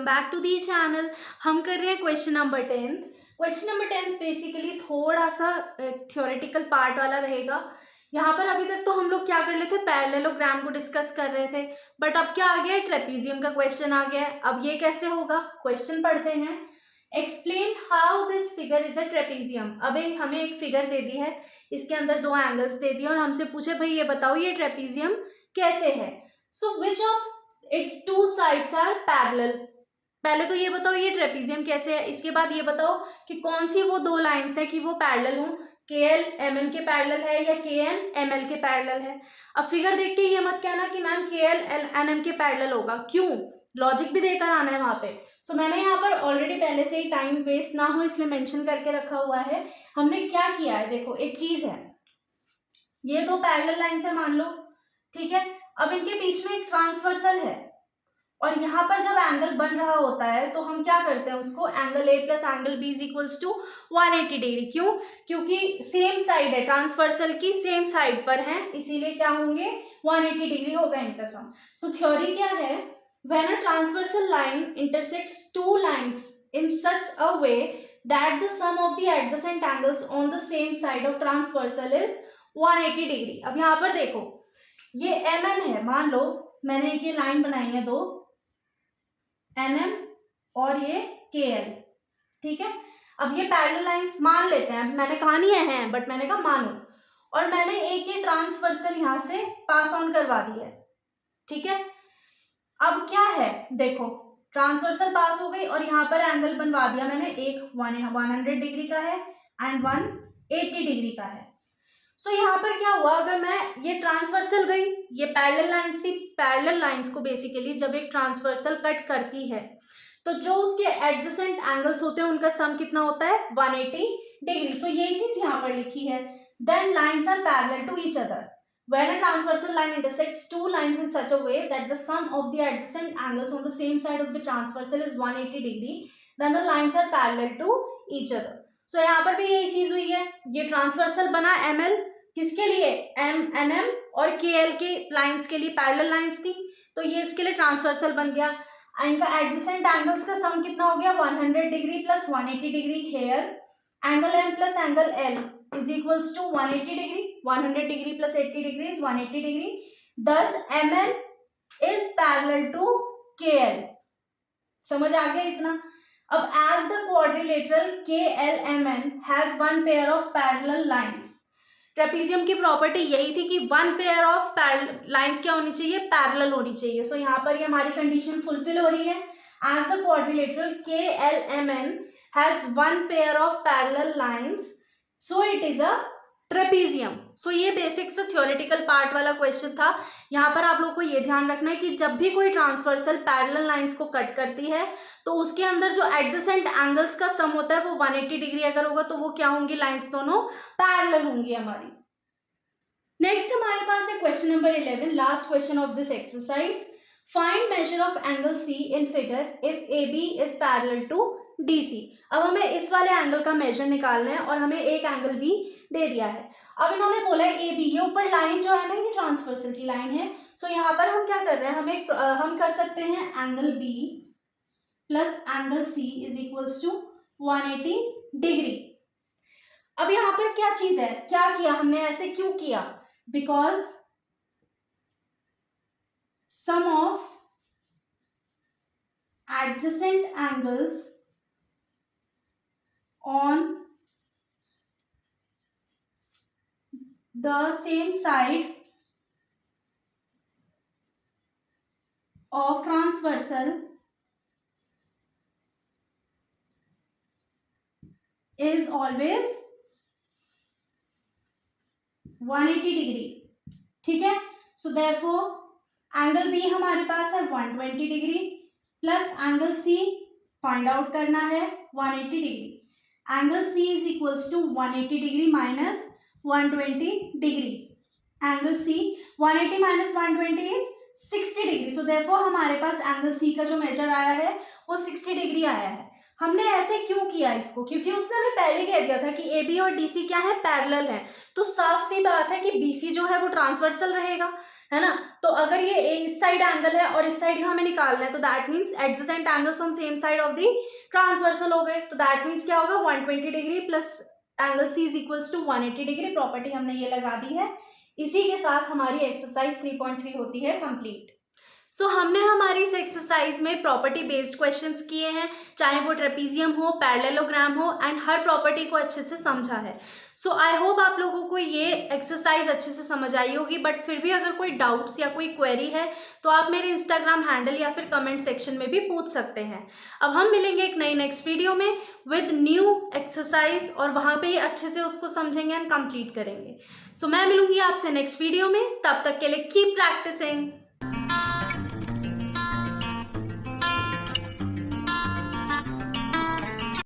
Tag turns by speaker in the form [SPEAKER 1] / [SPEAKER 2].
[SPEAKER 1] Back to the channel. हम कर रहे हैं question number 10। Question number 10 basically थोड़ा सा थ्योरेटिकल पार्ट वाला रहेगा। यहाँ पर अभी तक तो हम लोग क्या कर रहे थे, पैरेललोग्राम को डिस्कस कर रहे थे, बट अब क्या आ गया है, ट्रेपीजियम का क्वेश्चन आ गया है। अब ये कैसे होगा, क्वेश्चन पढ़ते हैं। Explain how this figure is the trapezium. अब हमें एक फिगर दे दी है, इसके अंदर दो एंगल्स दे दिए और हमसे पूछे भाई ये बताओ ये ट्रेपीजियम कैसे है। So which of its two sides are parallel. पहले तो ये बताओ ये ट्रेपीजियम कैसे है, इसके बाद ये बताओ कि कौन सी वो दो लाइंस है कि वो पैरेलल हों, KL MN के पैरेलल है या KN ML के पैरेलल है। अब फिगर देख के ये मत कहना कि मैम KL NM के पैरेलल होगा, क्यों, लॉजिक भी देकर आना है वहां पे। सो मैंने यहाँ पर ऑलरेडी पहले से ही टाइम वेस्ट ना हो इसलिए मेंशन करके रखा हुआ है। हमने क्या किया है, देखो एक चीज है, ये दो पैरेलल लाइंस है मान लो, ठीक है। अब इनके बीच में एक ट्रांसवर्सल है और यहाँ पर जब एंगल बन रहा होता है तो हम क्या करते हैं, उसको angle A plus angle B is equals to 180 degree. क्यों, क्योंकि सेम साइड है, ट्रांसवर्सल की सेम साइड पर है, इसीलिए क्या होंगे 180 डिग्री होगा इनका सम। सो थ्योरी क्या है, when a transversal line intersects two lines in such a way that the sum of the adjacent angles on the same side of transversal is 180 degree. अब यहाँ पर देखो ये MN है, मान लो मैंने एक ये लाइन बनाई है दो, NM और ये KL, ठीक है। अब ये पैरेलल लाइंस मान लेते हैं, मैंने कहा नहीं है बट मैंने कहा मानो, और मैंने एक ये ट्रांसवर्सल यहां से पास ऑन करवा दिया है, ठीक है। अब क्या है, देखो ट्रांसवर्सल पास हो गई और यहाँ पर एंगल बनवा दिया मैंने, एक 100 डिग्री का है एंड 180 डिग्री का है। सो यहाँ पर क्या हुआ, अगर मैं ये ट्रांसवर्सल गई, ये पैरेलल लाइंस थी, पैरेलल लाइंस को बेसिकली जब एक ट्रांसवर्सल कट करती है तो जो उसके एडजेसेंट एंगल्स होते हैं उनका सम कितना होता है 180 डिग्री। सो यही चीज यहाँ पर लिखी है, then lines are parallel to each other when a transversal line intersects two lines in such a way that the sum of the adjacent angles on the same side of the transversal is 180 degree, then the lines are parallel to each other. So यहाँ पर भी यही चीज हुई है, ये transversal बना ML किसके लिए, NM और KL के लाइंस के लिए पैरेलल लाइंस थी, तो ये इसके लिए ट्रांसवर्सल बन गया। इनका एडजेसेंट एंगल्स का सम कितना हो गया 100 degree plus 180 degree. Here angle M plus angle L is equals to 180 degree, 100 degree plus 80 degree is 180 degree. Thus MN is parallel to KL. समझ आ गया इतना। अब as the quadrilateral KLMN has one pair of parallel lines, trapezium की property यही थी कि one pair of lines क्या होनी चाहिए, पैरेलल होनी चाहिए। सो यहाँ पर ये हमारी कंडीशन फुलफिल हो रही है। as the quadrilateral KLMN has one pair of parallel lines, so it is a trapezium. So ये बेसिक से थ्योरेटिकल पार्ट वाला क्वेश्चन था। यहाँ पर आप लोग को ये ध्यान रखना है कि जब भी कोई ट्रांसवर्सल पैरेलल लाइंस को कट करती है तो उसके अंदर जो एडजेसेंट एंगल्स का सम होता है वो 180 डिग्री अगर होगा तो वो क्या होंगी, लाइंस दोनों पैरेलल होंगी हमारी। नेक्स्ट हमारे पास है question number 11, last question of this exercise. Find measure of angle C in figure if AB is parallel to DC। अब हमें इस वाले एंगल का मेजर निकालना है और हमें एक एंगल भी दे दिया है। अब इन्होंने बोला है AB, ये ऊपर लाइन जो है ना ये ट्रांसवर्सल की लाइन है। सो यहाँ पर हम क्या कर रहे हैं, हम कर सकते हैं angle B plus angle C is equals to 180 degree. अब यहाँ पर क्या चीज है, क्या किया हमने, ऐसे क्यों किया, because sum of adjacent angles on the same side of transversal is always 180 degree, ठीक है। सो देयरफॉर एंगल B हमारे पास है 120 degree plus angle C find out करना है 180 degree. Angle C is equals to 180 degree minus 120 degree. Angle C 180 minus 120 is 60 degree. So therefore हमारे पास angle C का जो मेजर आया है वो 60 डिग्री आया है। हमने ऐसे क्यों किया इसको, क्योंकि उसने हमें पहले कह दिया था कि AB और DC क्या है, पैरेलल है, तो साफ सी बात है कि BC जो है वो ट्रांसवर्सल रहेगा। है ना। तो अगर ये इस साइड एंगल है और इस साइड का हमें निकालना है, तो that means adjacent angles on same side of the transversal हो गए। तो दैट मीन्स क्या होगा, 120 degree plus angle C is equals to 180 degree. Property हमने ये लगा दी है। इसी के साथ हमारी एक्सरसाइज 3.3 होती है कंप्लीट। सो हमने हमारी इस एक्सरसाइज में प्रॉपर्टी बेस्ड क्वेश्चंस किए हैं, चाहे वो ट्रेपीजियम हो, पैरेललोग्राम हो, एंड हर प्रॉपर्टी को अच्छे से समझा है। सो आई होप आप लोगों को ये एक्सरसाइज अच्छे से समझ आई होगी। बट फिर भी अगर कोई डाउट्स या कोई क्वेरी है तो आप मेरे इंस्टाग्राम हैंडल या फिर कमेंट सेक्शन में भी पूछ सकते हैं। अब हम मिलेंगे एक नई नेक्स्ट वीडियो में विद न्यू एक्सरसाइज, और वहाँ पे ही अच्छे से उसको समझेंगे एंड कंप्लीट करेंगे। सो मैं मिलूंगी आपसे नेक्स्ट वीडियो में। तब तक के लिए कीप प्रैक्टिसिंग।